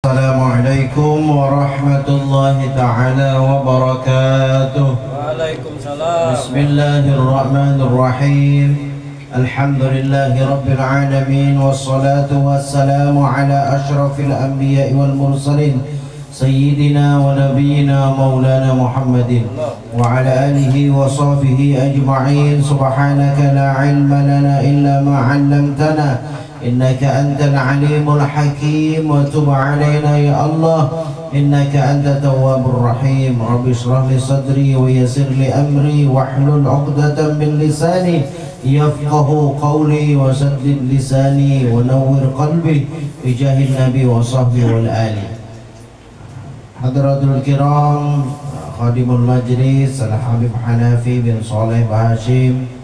Assalamualaikum warahmatullahi ta'ala wabarakatuh. Waalaikumsalam. Bismillahirrahmanirrahim. Alhamdulillahi rabbil alamin. Wassalatu wassalamu ala ashrafil anbiya'i wal mursalin Sayyidina wa nabiyyina maulana Muhammadin wa ala alihi wa sahbihi ajma'in. Subhanaka la ilma lana illa ma 'allamtana إنك أنت العليم الحكيم وتب علينا يا الله إنك أنت التواب الرحيم. رب اشرح لي صدري ويسر لي أمري واحلل عقدة من لساني يفقه قولي وسدد لساني ونور قلبي بجاه النبي وصحبه والآل. Hadratul kiram, khadimul majlis Al-Habib Hanafi bin Saleh Hashim,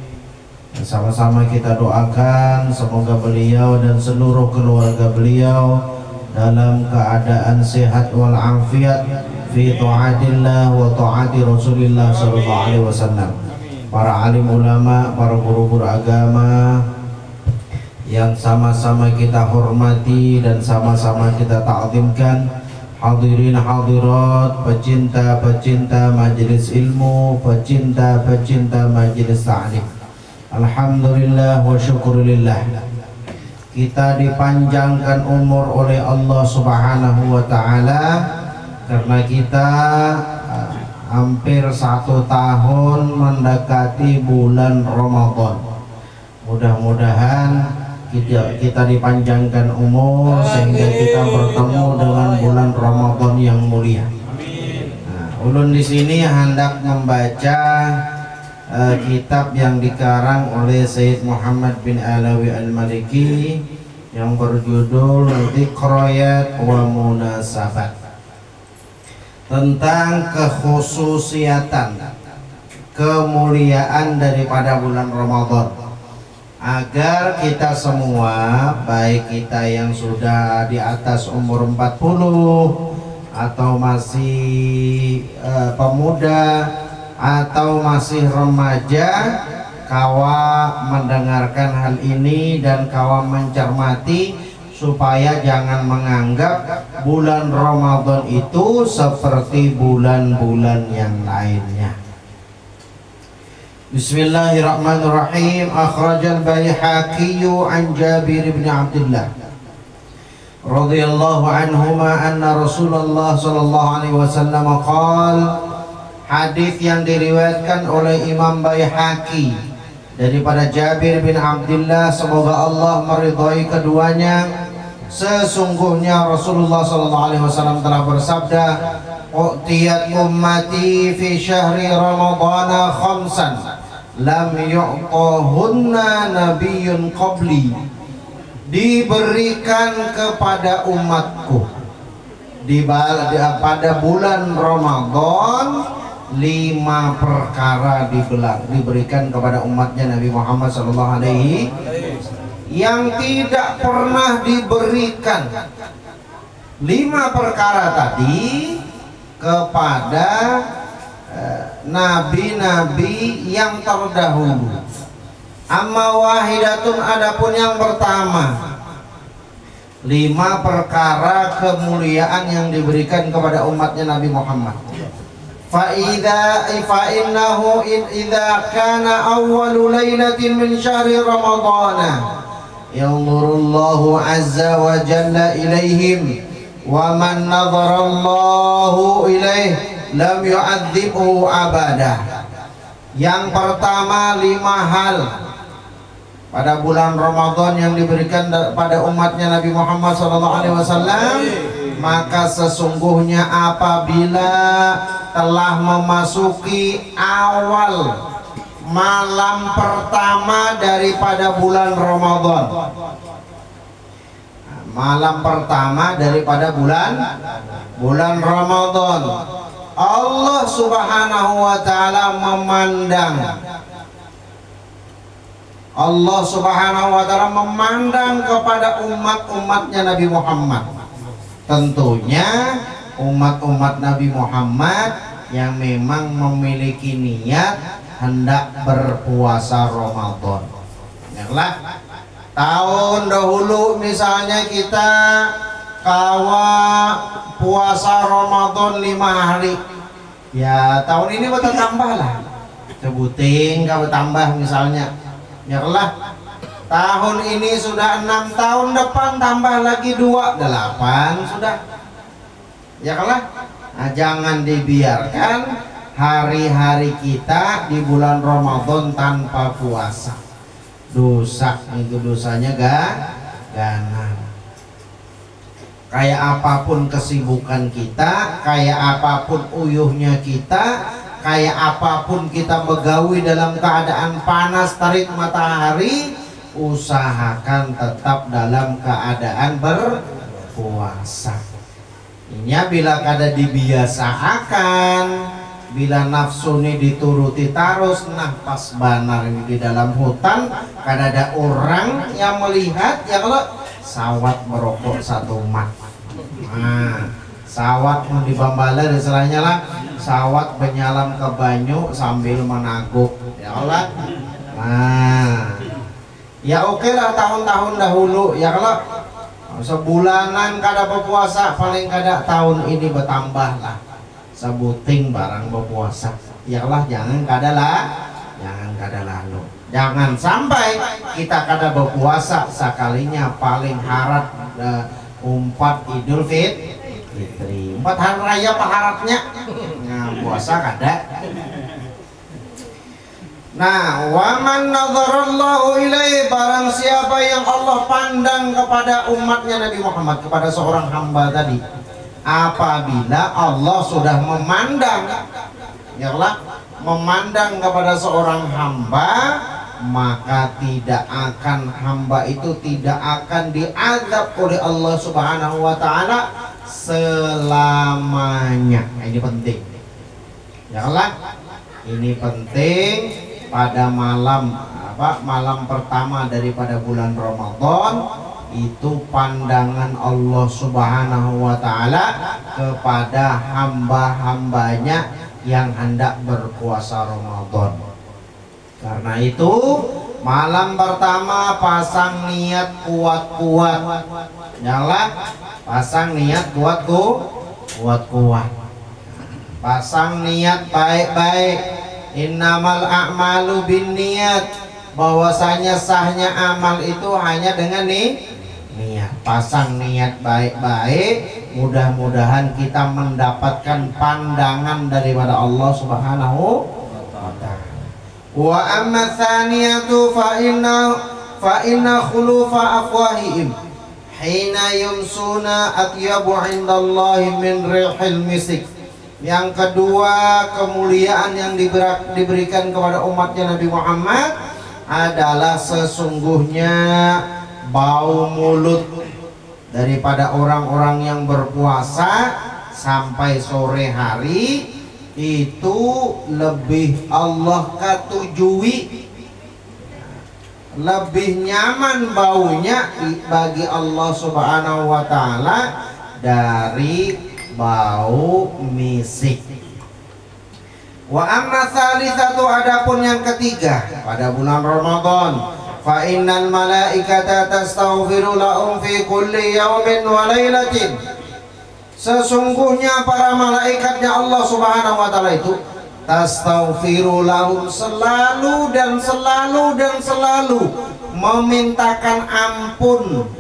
sama-sama kita doakan semoga beliau dan seluruh keluarga beliau dalam keadaan sehat wal afiat fi ta'atillah wa ta'ati Rasulillah sallallahu alaihi wasallam. Para alim ulama, para guru-guru agama yang sama-sama kita hormati dan sama-sama kita ta'zimkan, hadirin hadirat, pecinta-pecinta majelis ilmu, pecinta-pecinta majelis ta'lim. Alhamdulillah wa syukurillah, kita dipanjangkan umur oleh Allah subhanahu wa ta'ala karena kita hampir 1 tahun mendekati bulan Ramadan. Mudah-mudahan kita dipanjangkan umur sehingga kita bertemu dengan bulan Ramadan yang mulia. Ulun di sini hendak membaca kitab yang dikarang oleh Sayyid Muhammad bin Alawi Al-Maliki yang berjudul Dzikrayat wa Munasabat, tentang kekhususiatan, kemuliaan daripada bulan Ramadan, agar kita semua, baik kita yang sudah di atas umur 40 atau masih pemuda atau masih remaja, kawa mendengarkan hal ini dan kawa mencermati supaya jangan menganggap bulan Ramadan itu seperti bulan-bulan yang lainnya. Bismillahirrahmanirrahim. Akhrajal Baihaqi an Jabir bin Abdullah radhiyallahu anhuma anna Rasulullah sallallahu alaihi wasallam qala, hadis yang diriwayatkan oleh Imam Baihaqi daripada Jabir bin Abdullah, semoga Allah meridhai keduanya, sesungguhnya Rasulullah SAW telah bersabda, "U'tiyat ummati fi syahri Ramadhan khamsan lam yu'tahunna nabiyyun qabli." Diberikan kepada umatku pada bulan Ramadan 5 perkara diberikan kepada umatnya Nabi Muhammad sallallahu alaihi yang tidak pernah diberikan 5 perkara tadi kepada nabi-nabi yang terdahulu. Amma wahidatun, adapun yang pertama, 5 perkara kemuliaan yang diberikan kepada umatnya Nabi Muhammad. Fa'innahu idza kana awwalu lailatin min syahri ramadhana yanzurullahu azza wa jalla ilaihim wa man nadhara Allahu ilaih lam yu'adzibhu abada. Yang pertama, 5 hal pada bulan Ramadan yang diberikan pada umatnya Nabi Muhammad SAW, maka sesungguhnya apabila telah memasuki awal malam pertama daripada bulan Ramadan, malam pertama daripada bulan Ramadan, Allah Subhanahu wa ta'ala memandang kepada umat-umatnya Nabi Muhammad. Tentunya umat-umat Nabi Muhammad yang memang memiliki niat hendak berpuasa Ramadan. Tahun dahulu misalnya kita kawa puasa Ramadan 5 hari. Ya tahun ini kita tambah lah. Sebuting kalau tambah misalnya. Ya lah. Tahun ini sudah 6, tahun depan tambah lagi 2, 8 sudah. Ya lah. Nah, jangan dibiarkan hari-hari kita di bulan Ramadan tanpa puasa. Dosa itu dosanya ganas. Kayak apapun kesibukan kita, kayak apapun uyuhnya kita, kayak apapun kita begawi dalam keadaan panas terik matahari, usahakan tetap dalam keadaan berpuasa. Ini bila kada dibiasakan, bila nafsu ini dituruti terus, nah pas banar ini di dalam hutan, kada ada orang yang melihat, ya kalau sawat merokok 1 mat. Nah, sawat mau dibambala istilahnya lah, sawat menyalam ke banyu sambil menaguk, ya Allah. Nah, ya oke lah tahun-tahun dahulu, ya kalau sebulanan kada berpuasa, paling kada tahun ini bertambah lah sebuting barang berpuasa. Ya Allah, jangan kada lalu. Jangan sampai kita kada berpuasa sekalinya paling harap umpat Idul Fitri. 4 hari raya paharatnya. Nah, puasa kada. Nah, waman nazarallahu ilaihi, barang siapa yang Allah pandang kepada umatnya Nabi Muhammad, kepada seorang hamba tadi. Apabila Allah sudah memandang, ya Allah, memandang kepada seorang hamba, maka hamba itu tidak akan diazab oleh Allah Subhanahu wa taala selamanya. Nah, ini penting. Ya Allah, ini penting pada malam pertama daripada bulan Ramadan. Itu pandangan Allah Subhanahu wa taala kepada hamba-hambanya yang hendak berpuasa Ramadan. Karena itu malam pertama pasang niat kuat-kuat. Nyala, pasang niat kuat-kuat. Pasang niat baik-baik. Innamal a'malu binniyat, bahwasanya sahnya amal itu hanya dengan niat. Pasang niat baik-baik, mudah-mudahan kita mendapatkan pandangan daripada Allah Subhanahu wa ta'ala. Wa amma tsaniyatu fa inna khulufa afwahihim hina yumsuna atyabu indallahi min rihil misik. Yang kedua, kemuliaan yang diberikan kepada umatnya Nabi Muhammad adalah sesungguhnya bau mulut daripada orang-orang yang berpuasa sampai sore hari itu lebih Allah ketujui, lebih nyaman baunya bagi Allah Subhanahu wa taala dari bau misik. Wa amma tsalitsatu, adapun yang ketiga pada bulan Ramadan, fa innal malaikata tastaghfiru lahum fi kulli yaumin wa lailatin. Sesungguhnya para malaikatnya Allah Subhanahu wa taala itu tastaghfiru lahum, selalu dan selalu memintakan ampun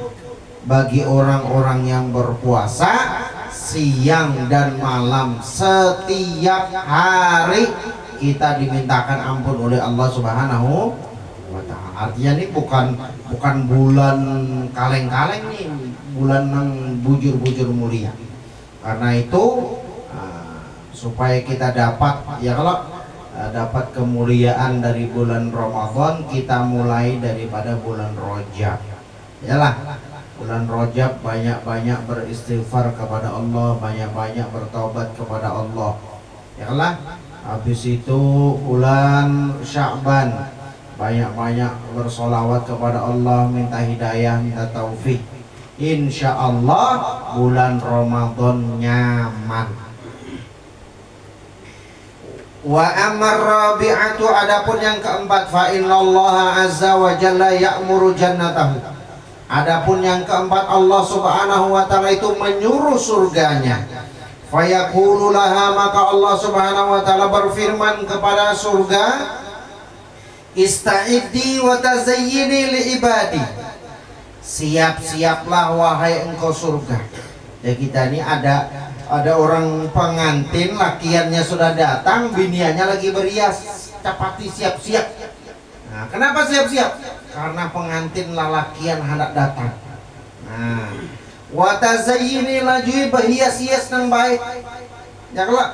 bagi orang-orang yang berpuasa siang dan malam. Setiap hari kita dimintakan ampun oleh Allah Subhanahu wa ta'ala. Artinya ini bukan bulan kaleng-kaleng nih, bulan yang bujur-bujur mulia. Karena itu supaya kita dapat, ya kalau dapat kemuliaan dari bulan Ramadan, kita mulai daripada bulan Rajab. Yalah, bulan Rajab banyak-banyak beristighfar kepada Allah, banyak-banyak bertaubat kepada Allah. Yalah, habis itu bulan Sya'ban, banyak-banyak bersolawat kepada Allah, minta hidayah, minta taufik. Insya Allah bulan Ramadan nyaman. Wa amar rabi'atu, adapun yang keempat, fa innallaha azza wa jalla ya'muru jannatahu, Adapun yang keempat, Allah Subhanahu wa taala itu menyuruh surganya. Fayaqulu laha, maka Allah Subhanahu wa taala berfirman kepada surga, Ista'iddi wa tazayyini li ibadi. Siap-siaplah wahai engkau surga. Ya, kita ini ada orang pengantin, lakiannya sudah datang, biniannya lagi berias, capati siap-siap. Nah, kenapa siap-siap? Karena pengantin lalakian hendak datang. Nah, wa tazayyini lajui berhias-hias nang baik. Ya kalau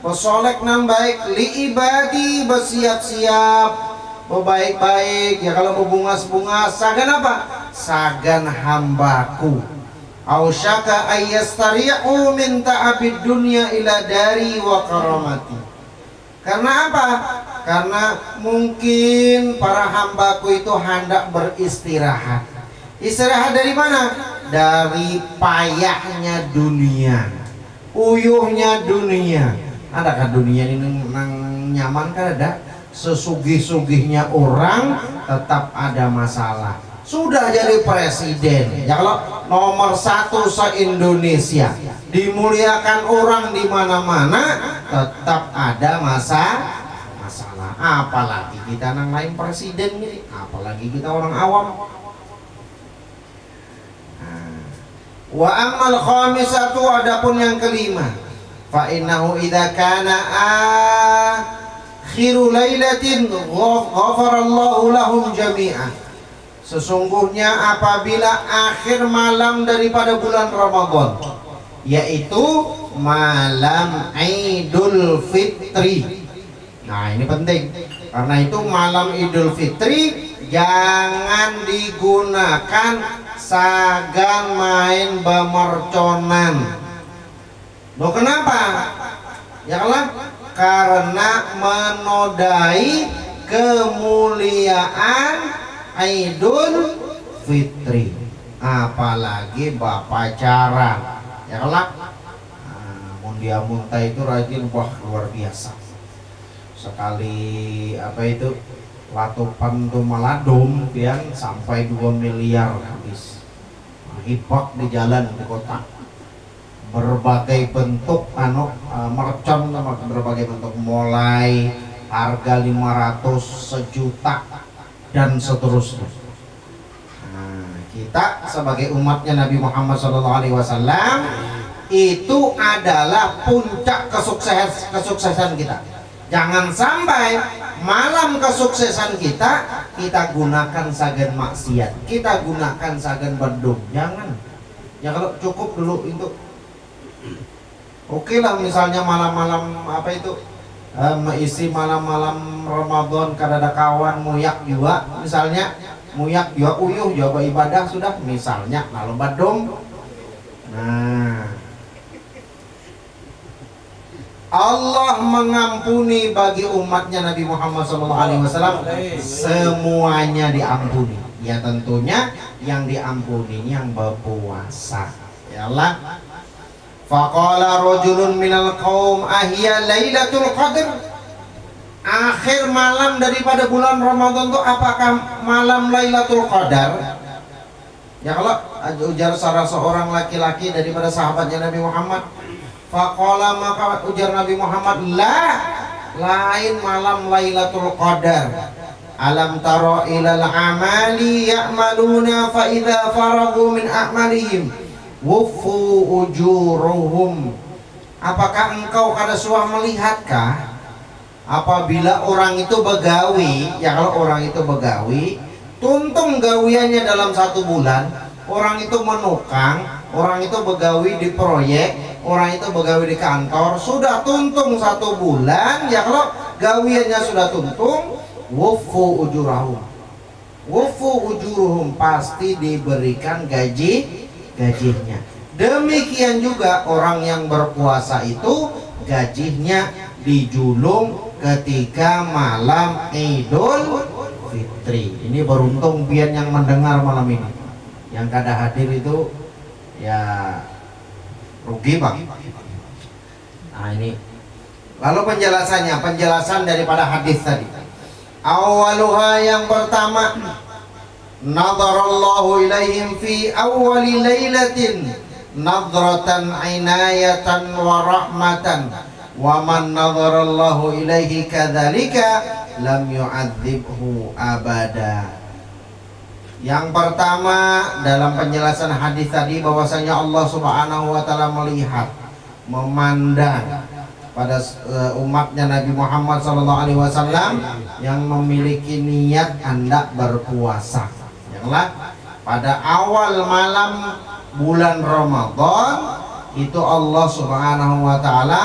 bersolek nang baik, li ibadi bersiap-siap, berbaik-baik. Ya kalau berbungas-bungas, sagan apa? Sagan hambaku. Ausyaka ayyastari'u min ta'abid dunya ila dari wa karamati. Karena apa? Karena mungkin para hambaku itu hendak beristirahat. Istirahat dari mana? Dari payahnya dunia, uyuhnya dunia. Adakah dunia ini nang nyaman? Kan ada. Sesugih-sugihnya orang tetap ada masalah. Sudah jadi presiden, ya kalau nomor 1 se-Indonesia, dimuliakan orang di mana-mana, tetap ada masalah. Apalagi kita nang lain presiden ini, apalagi kita orang awam. Wa ammal khamisatu, adapun yang kelima, fa innahu idza kana akhiru lailatin ghafarallahu lahum jami'an. Sesungguhnya apabila akhir malam daripada bulan Ramadan, yaitu malam Idul Fitri. Nah, ini penting. Karena itu malam Idul Fitri jangan digunakan sagan main bemerconan. Loh, kenapa? Ya Allah, karena menodai kemuliaan Idul Fitri, apalagi pacaran. Ya Allah, mundia muntah itu rajin, wah luar biasa. Sekali apa itu latupan tuh maladum yang sampai 2 miliar habis. Hibak di jalan di kota, berbagai bentuk mercon, berbagai bentuk, mulai harga 500, sejuta dan seterusnya. Nah, kita sebagai umatnya Nabi Muhammad SAW itu adalah puncak kesuksesan kita. Jangan sampai malam kesuksesan kita gunakan sagan maksiat, kita gunakan sagan bedung. Jangan. Ya kalau cukup dulu itu. Oke lah, misalnya malam-malam apa itu, isi malam-malam Ramadan kada ada kawan muyak juga, misalnya muyak juga uyuh juga ibadah sudah, misalnya lalu badung. Nah, Allah mengampuni bagi umatnya Nabi Muhammad SAW, semuanya diampuni. Ya tentunya yang diampuni yang berpuasa. Ya Allah. Faqala rajulun minal qaum ahya lailatul qadr. Akhir malam daripada bulan Ramadan itu apakah malam Lailatul Qadar? Ya kalau ujar salah seorang laki-laki daripada sahabatnya Nabi Muhammad. Faqala, maka ujar Nabi Muhammad, lain malam Lailatul Qadar. Alam tara ilal amali ya'maluna fa idza faragu min a'malihim wufu ujuruhum. Apakah engkau kada suah melihatkah apabila orang itu begawi? Ya kalau orang itu begawi, tuntung gawiannya dalam 1 bulan, orang itu menukang, orang itu begawi di proyek, orang itu begawi di kantor, sudah tuntung 1 bulan. Ya kalau gawiannya sudah tuntung, wufu ujurahum, wufu ujuruhum, pasti diberikan gajinya. Demikian juga orang yang berpuasa itu gajinya dijulung ketika malam Idul Fitri. Ini beruntung pian yang mendengar malam ini. Yang kada hadir itu ya rugi bang. Nah ini. Lalu penjelasan daripada hadis tadi. Awaluha, yang pertama, Nadharallahu ilaihim fi awwali lailatin nadratan inayatan wa rahmatan wa man nadharallahu ilaihi kadzalika lam yu'adzibhu abada. Yang pertama dalam penjelasan hadis tadi bahwasanya Allah Subhanahu wa taala melihat, memandang pada umatnya Nabi Muhammad SAW yang memiliki niat hendak berpuasa. Janganlah pada awal malam bulan Ramadan itu Allah Subhanahu wa taala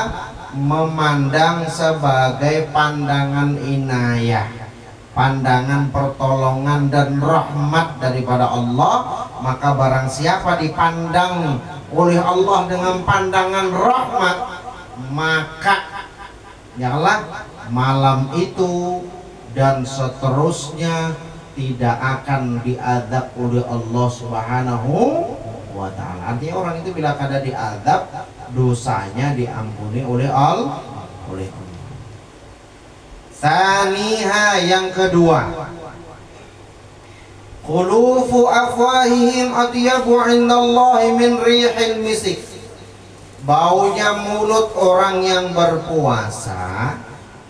memandang sebagai pandangan inayah, pandangan pertolongan dan rahmat daripada Allah. Maka barang siapa dipandang oleh Allah dengan pandangan rahmat, maka janganlah malam itu dan seterusnya tidak akan diazab oleh Allah Subhanahu wa taala. Artinya orang itu bila kada diazab, dosanya diampuni oleh Allah. Saniha, yang kedua, khulufu afwahihim atyabu indallahi min rihil misik. Baunya mulut orang yang berpuasa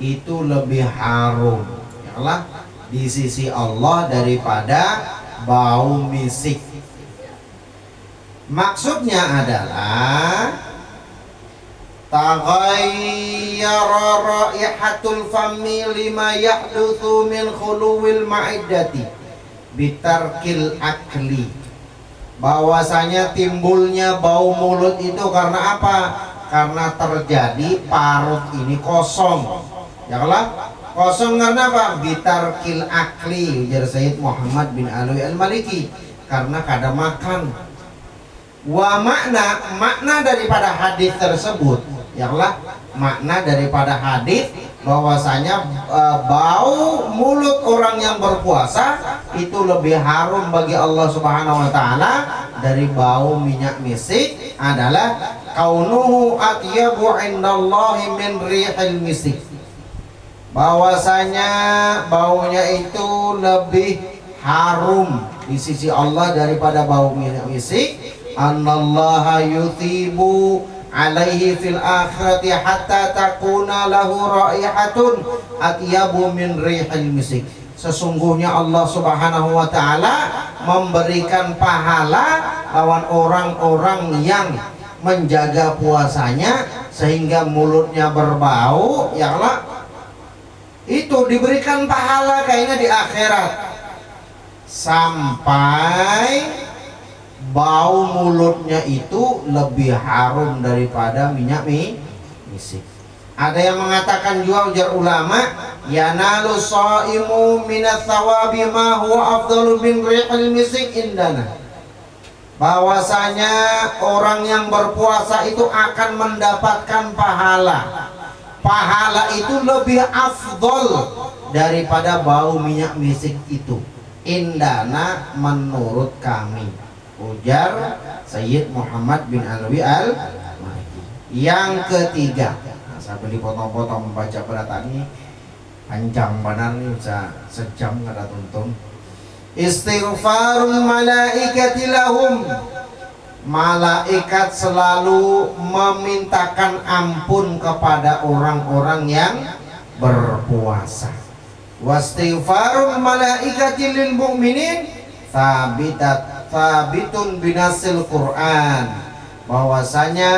itu lebih harum, yalah, di sisi Allah daripada bau misik. Maksudnya adalah taghayyara raihatul fami lima yahdutsu min khuluwil ma'iddati bitarkil akli. Bahwasanya timbulnya bau mulut itu karena apa? Karena terjadi parut ini kosong. Yalah, kosong karena apa? Bitarkil akli, ujar Sayyid Muhammad bin Alwi al-Maliki, karena kada makan. Wa makna daripada hadis tersebut, yalah, makna daripada hadis bahwasanya bau mulut orang yang berpuasa itu lebih harum bagi Allah Subhanahu wa taala dari bau minyak misik adalah kaunuhu atyabu indallahi min rihil misik. Bahwasanya baunya itu lebih harum di sisi Allah daripada bau minyak misik. Anallaha yuthibu alaihi fil akhirati hatta takuna lahu raihatun atyabu min rihil misik. Sesungguhnya Allah Subhanahu wa taala memberikan pahala lawan orang-orang yang menjaga puasanya sehingga mulutnya berbau, yalah, itu diberikan pahala kayaknya di akhirat, sampai bau mulutnya itu lebih harum daripada minyak misik. Ada yang mengatakan juga, ujar ulama, yanalu shaimu minats thawabi ma huwa afdalu min rihil misik indana. Bahwasanya orang yang berpuasa itu akan mendapatkan pahala. Pahala itu lebih afdol daripada bau minyak misik itu. Indana, menurut kami, ujar Sayyid Muhammad bin Alwi al-Maliki. Yang ketiga, saya beli potong-potong membaca berat ini panjang benar nih, bisa sejam kada tuntung. Istighfarul malaikati lahum. Malaikat selalu memintakan ampun kepada orang-orang yang berpuasa. Wastighfarul malaikati lil mu'minin sabitun binasil Quran. Bahwasanya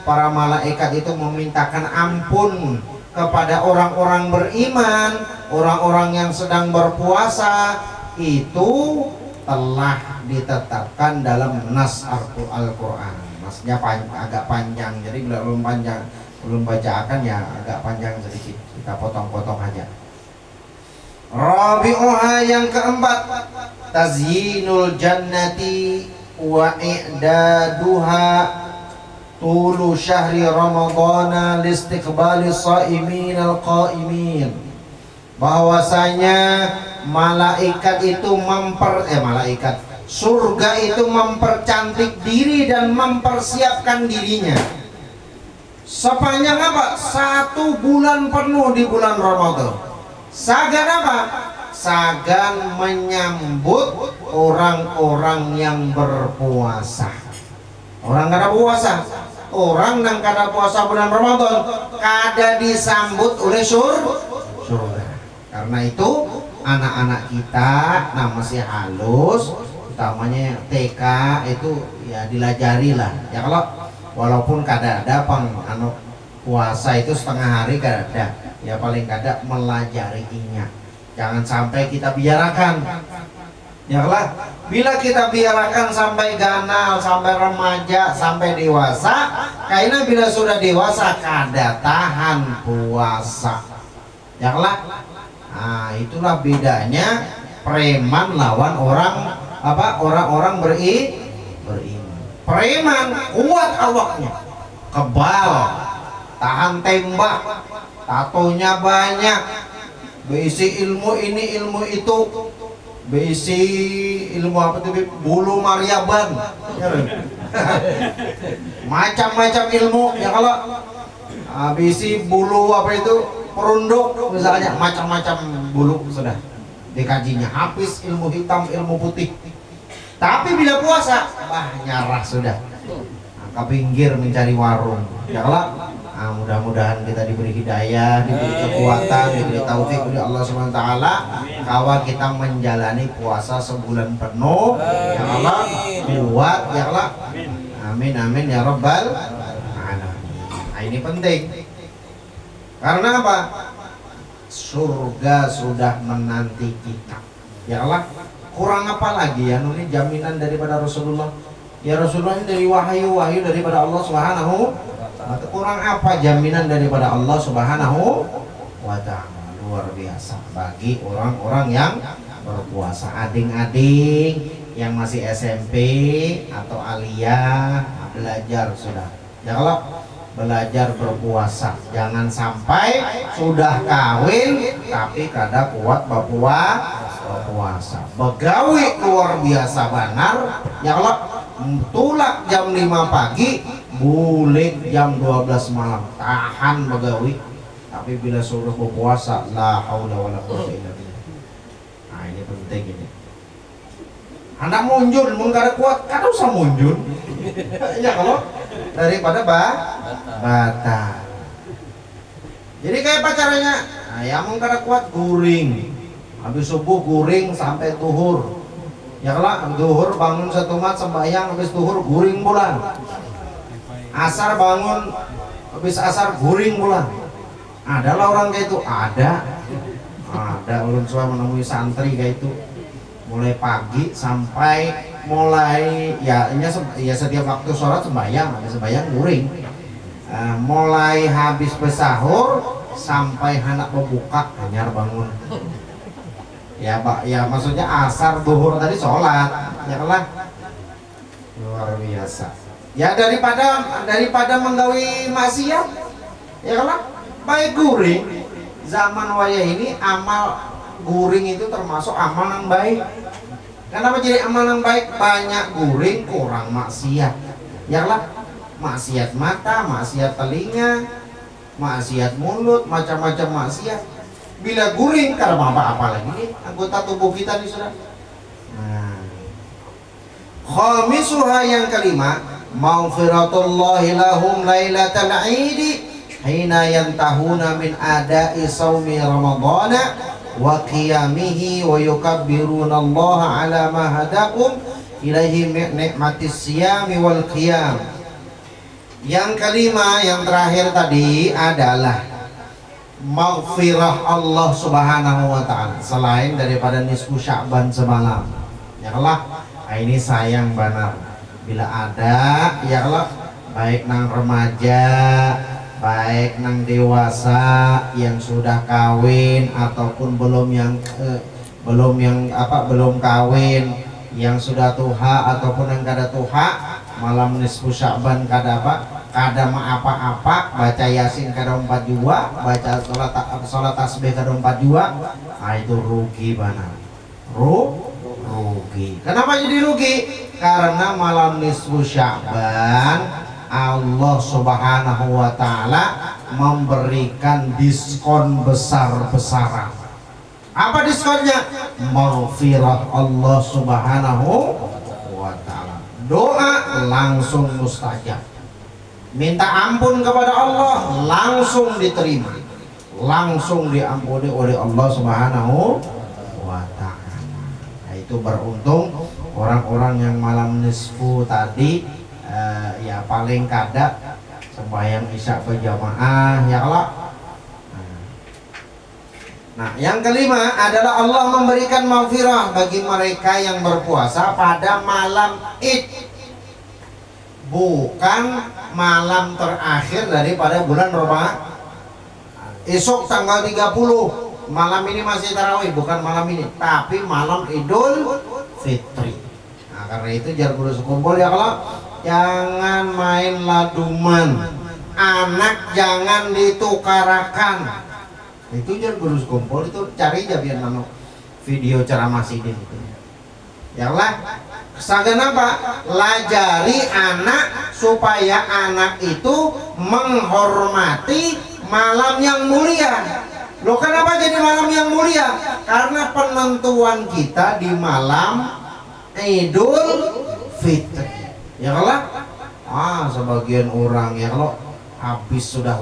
para malaikat itu memintakan ampun kepada orang-orang beriman, orang-orang yang sedang berpuasa, itu telah ditetapkan dalam nas Al-Quran. Nasnya agak panjang, jadi belum bacakan ya, agak panjang sedikit, kita potong-potong aja. Rabi'uha, yang keempat, tazyinul jannati wa i'daduha tulu syahri ramadhana listiqbali shaimin al-qaimin. Bahwasanya malaikat itu surga itu mempercantik diri dan mempersiapkan dirinya sepanjang apa? 1 bulan penuh di bulan Ramadan. Sagar apa? Sagan menyambut orang-orang yang berpuasa. Orang kada puasa, orang yang kada puasa bulan Ramadan kada disambut oleh surga. Karena itu anak-anak kita nah masih halus, utamanya TK itu ya dilajari lah. Ya kalau walaupun kada ada puasa itu setengah hari kada ada, ya paling kada melajarinya. Jangan sampai kita biarkan. Ya lah, bila kita biarkan sampai ganal, sampai remaja, sampai dewasa, karena bila sudah dewasa kada tahan puasa. Ya lah, nah itulah bedanya preman lawan orang-orang beriman. Preman kuat awaknya, kebal, tahan tembak, tatonya banyak, berisi ilmu ini ilmu itu, berisi ilmu apa tuh, bulu Maryaban, macam-macam ilmu. Ya kalau berisi bulu apa itu perunduk misalnya, macam-macam bulu sudah dikajinya, habis ilmu hitam ilmu putih. Tapi bila puasa nyarah sudah, ke pinggir mencari warung. Ya kalau mudah-mudahan kita diberi hidayah, diberi kekuatan, diberi taufik oleh Allah SWT, kawan kita menjalani puasa sebulan penuh. Ya Allah kuat, ya Allah, amin amin ya Rabbal alamin. Nah, ini penting karena apa? Surga sudah menanti kita. Ya Allah, kurang apa lagi ya? Ini jaminan daripada Rasulullah. Ya Rasulullah ini dari wahyu daripada Allah Subhanahu. Kurang apa jaminan daripada Allah Subhanahu wa ta'ala? Luar biasa bagi orang-orang yang berpuasa. Adik-adik yang masih SMP atau aliyah belajar sudah. Ya kalau belajar berpuasa, jangan sampai sudah kawin tapi kada kuat berpuasa. Begawi luar biasa benar. Ya kalau tulak jam 5 pagi, bulik jam 12 malam, tahan begawi. Tapi bila suruh berpuasa, la haula wala quwwata illa billah. Nah ini penting ini. Anak munjul, mun kada kuat, kada usah munjul. Ya kalau daripada bata. Jadi kayak apa caranya? Nah, ya mun kada kuat guring. Habis subuh guring sampai tuhur. Ya kalau duhur bangun satu mat sembahyang, habis duhur guring bulan. Asar bangun, habis asar guring bulan. Adalah orang kayak itu, ada ulun suka menemui santri kayak itu, mulai pagi sampai mulai ya setiap waktu sholat sembahyang, habis sembahyang guring. Mulai habis besahur sampai anak berbuka hanyar bangun. Ya maksudnya asar duhur tadi sholat, ya lah luar biasa. Ya daripada menggawi maksiat, ya lah baik guring. Zaman waya ini amal guring itu termasuk amal yang baik. Kenapa jadi amal yang baik? Banyak guring kurang maksiat. Ya lah maksiat mata, maksiat telinga, maksiat mulut, macam-macam maksiat. Bila guring kada apa-apa lagi nih anggota tubuh kita nih sudah. Nah, khamisuha yang kelima, maghfiratullahi lahum lailatal aidi hina yantahuna min ada'i shaumi ramadhana wa qiyamihi wa yukabbiruna Allah ala ma hadakum ilaihi nikmatis siyami wal qiyam. Yang kelima, yang terakhir tadi adalah maghfirah Allah Subhanahu wa ta'ala selain daripada nisfu Sya'ban semalam. Ya Allah, ini sayang benar bila ada ya Allah, baik nang remaja, baik nang dewasa yang sudah kawin ataupun belum kawin, yang sudah tuha ataupun yang kada tuha, malam nisfu Sya'ban kada apa-apa, baca yasin kada 4 jua, baca sholat tasbih kada 4 jua. Nah itu rugi benar, rugi. Kenapa jadi rugi? Karena malam nisfu Sya'ban Allah Subhanahu wa ta'ala memberikan diskon besar-besaran. Apa diskonnya? Maghfirah Allah Subhanahu wa ta'ala. Doa langsung mustajab. Minta ampun kepada Allah langsung diterima, langsung diampuni oleh Allah Subhanahu wa ta'ala. Nah, itu beruntung orang-orang yang malam nisfu tadi ya paling kada sembahyang isya berjamaah ya Allah. Nah, yang kelima adalah Allah memberikan maghfirah bagi mereka yang berpuasa pada malam Id, bukan malam terakhir daripada bulan Ramadan. Esok tanggal 30 malam ini masih tarawih, bukan malam ini, tapi malam Idul Fitri. Nah, karena itu jangan kudu sekumpul ya kalau jangan main laduman, anak jangan ditukarakan. Itu jangan kudu sekumpul, itu cari aja biar nano video ceramah sidin itu. Ya Allah, kesagan apa? Lajari anak supaya anak itu menghormati malam yang mulia. Loh, kenapa jadi malam yang mulia? Karena penentuan kita di malam Idul Fitri. Ya Allah, sebagian orang ya kalau habis sudah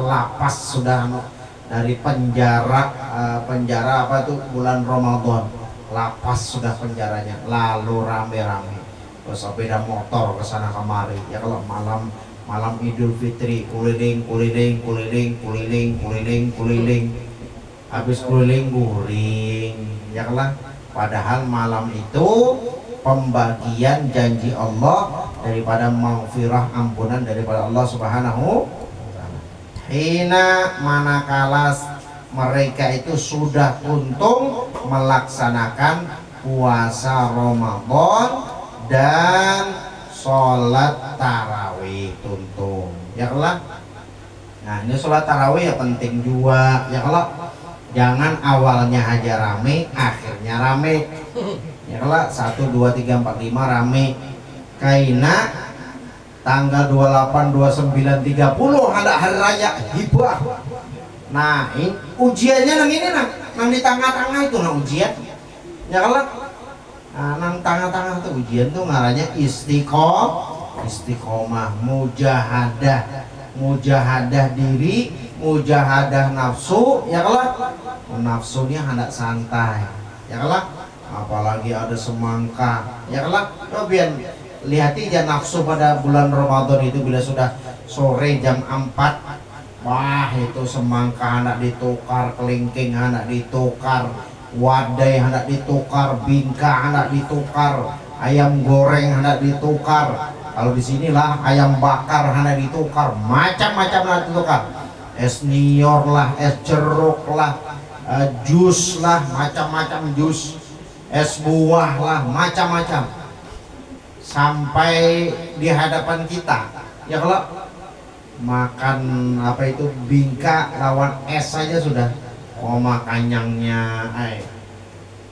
lapas sudah dari penjara apa itu bulan Ramadan, lapas sudah penjaranya, lalu rame-rame terus sepeda motor ke sana kemari ya kalau malam Idul Fitri keliling habis keliling guring ya kalau padahal malam itu pembagian janji Allah daripada maghfirah ampunan daripada Allah Subhanahu. Hina manakala mereka itu sudah untung melaksanakan puasa Ramadan dan sholat tarawih tuntung ya Allah. Nah, ini sholat tarawih ya penting juga ya Allah. Jangan awalnya aja rame, akhirnya rame ya Allah. 1, 2, 3, 4, 5 rame kaina tanggal 28, 29, 30 ada hari raya hibah. Nah, ini ujiannya nang ini nang di tengah-tengah itu nang ujian. Ya kalau nang tengah-tengah tuh ujian tuh ngarannya istiqomah, mujahadah diri, mujahadah nafsu. Ya kalau nafsunya hendak santai. Ya kalau apalagi ada semangka. Ya kalau biar lihati aja nafsu pada bulan Ramadan itu bila sudah sore jam 4, wah itu semangka hendak ditukar, kelingking hendak ditukar, wadai hendak ditukar, bingka hendak ditukar, ayam goreng hendak ditukar. Kalau di sinilah ayam bakar hendak ditukar, macam-macam hendak ditukar. Es nior lah, es jeruk lah, jus lah, macam-macam jus, es buah lah, macam-macam. Sampai di hadapan kita ya kalau makan apa itu bingka lawan es saja sudah kanyangnya.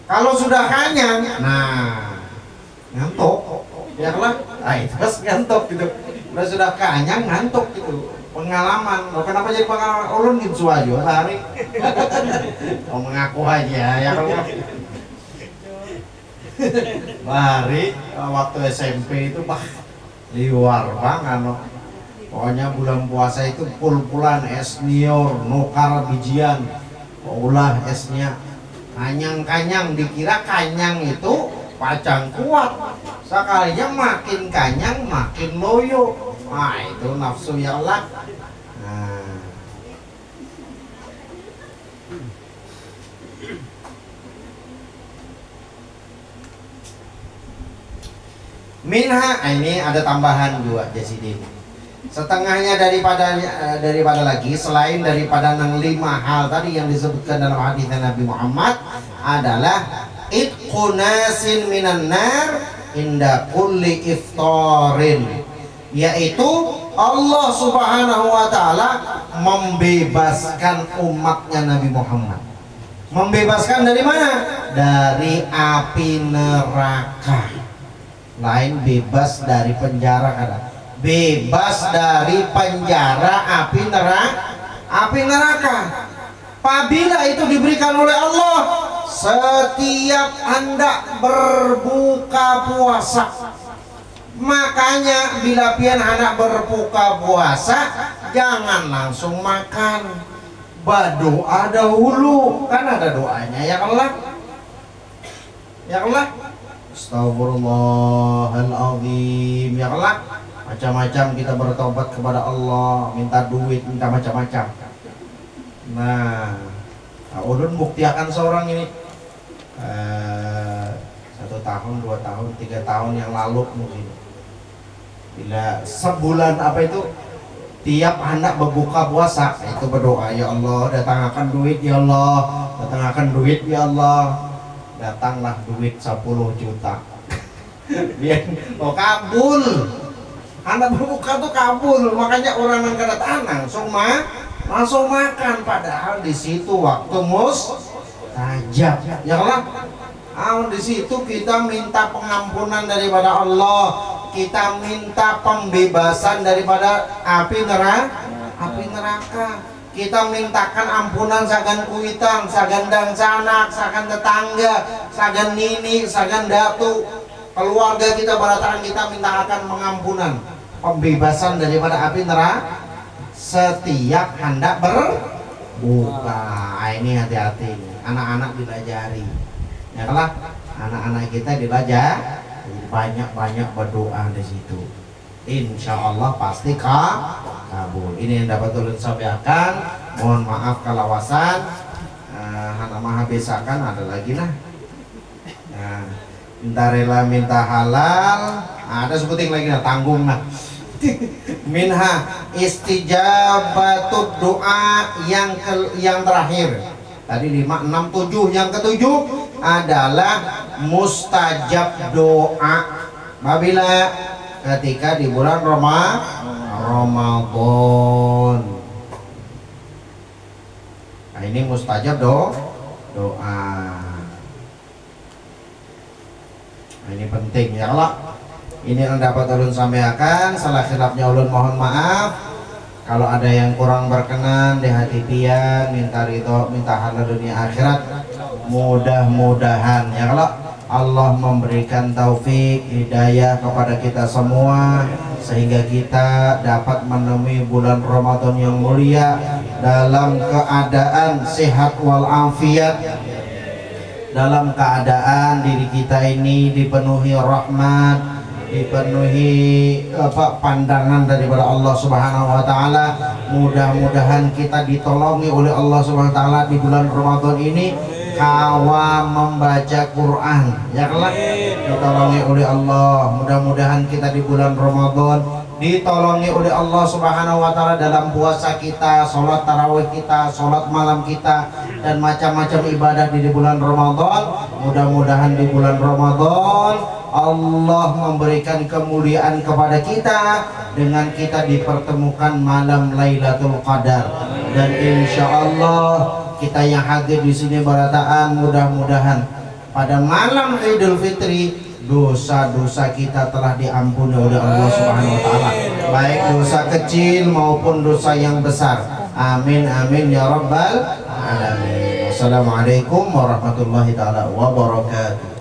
Kalau sudah kanyang, nah ngantuk ya kalau terus ngantuk gitu. Kalau sudah kanyang ngantuk gitu. Pengalaman. Loh, kenapa jadi pengalaman? Ulun gitu aja hari mau mengaku aja ya kalau Mari waktu SMP itu liwar banget. Pokoknya bulan puasa itu pul-pulan es nior, nukar bijian, ulah esnya kanyang-kanyang, dikira kanyang itu pacang kuat, sekalinya makin kanyang makin loyo. Nah itu nafsu ya Allah. Nah, minha ini ada tambahan juga Jasidin. Setengahnya daripada lagi selain daripada 5 hal tadi yang disebutkan dalam hadis Nabi Muhammad adalah itqunasin minan nar inda kulli iftarin, yaitu Allah Subhanahu wa taala membebaskan umatnya Nabi Muhammad. Membebaskan dari mana? Dari api neraka. Lain bebas dari penjara kada. Bebas dari penjara api neraka. Apabila itu diberikan oleh Allah, setiap hendak berbuka puasa. Makanya bila pian anak berbuka puasa, jangan langsung makan. Berdoa dahulu, kan ada doanya. Ya Allah, ya Allah, astagfirullahaladzim. Ya Allah, macam-macam kita bertobat kepada Allah, minta duit, minta macam-macam. Nah, ulun buktiakan seorang ini 1 tahun, 2 tahun, 3 tahun yang lalu mungkin. Bila sebulan apa itu tiap anak berbuka puasa itu berdoa, ya Allah datangkan duit, ya Allah datangkan duit, ya Allah. Datanglah duit 10 juta. Biar kabul. Anak berbuka tuh kabul, makanya orang yang kedatangan langsung makan, padahal di situ waktu mustajab. Ya Allah, di situ kita minta pengampunan daripada Allah, kita minta pembebasan daripada api neraka. Kita mintakan ampunan sagan kuitang, sagan dang sanak, sagan tetangga, sagan nini, sagan datu, keluarga kita barataan, kita mintakan pengampunan, pembebasan daripada api neraka setiap hendak berbuka. Ini hati-hati, anak-anak dilajari. Ya lah, anak-anak kita dilajari, banyak-banyak berdoa di situ. Insya Allah pasti kabul. Ini yang dapat ulun sampaikan. Mohon maaf kalawasan. Anak maha besakan ada lagi lah. Nah, minta rela minta halal. Ada sebuting lagi lah, tanggung lah. Minha istijabatud doa yang terakhir. Tadi 5, 6, 7. Yang ketujuh adalah mustajab doa. Apabila ketika di bulan Ramadan. Nah, ini mustajab doa. Nah, ini penting ya Allah. Ini yang dapat ulun sampaikan. Salah khilafnya ulun mohon maaf. Kalau ada yang kurang berkenan di hati pian, minta ridho, minta halal dunia akhirat. Mudah-mudahan ya Allah memberikan taufik hidayah kepada kita semua, sehingga kita dapat menemui bulan Ramadan yang mulia dalam keadaan sehat walafiat, dalam keadaan diri kita ini dipenuhi rahmat, dipenuhi pandangan daripada Allah Subhanahu wa taala. Mudah-mudahan kita ditolongi oleh Allah Subhanahu wa taala di bulan Ramadan ini kawa membaca Quran. Ya Allah, ditolongi oleh Allah. Mudah-mudahan kita di bulan Ramadan ditolongi oleh Allah Subhanahu wa taala dalam puasa kita, sholat tarawih kita, sholat malam kita, dan macam-macam ibadah di bulan Ramadan. Mudah-mudahan di bulan Ramadan Allah memberikan kemuliaan kepada kita dengan kita dipertemukan malam Lailatul Qadar, dan insya Allah kita yang hadir di sini barataan mudah-mudahan pada malam Idul Fitri dosa-dosa kita telah diampuni oleh Allah Subhanahu wa taala, baik dosa kecil maupun dosa yang besar. Amin amin ya rabbal alamin. Assalamualaikum warahmatullahi taala wabarakatuh.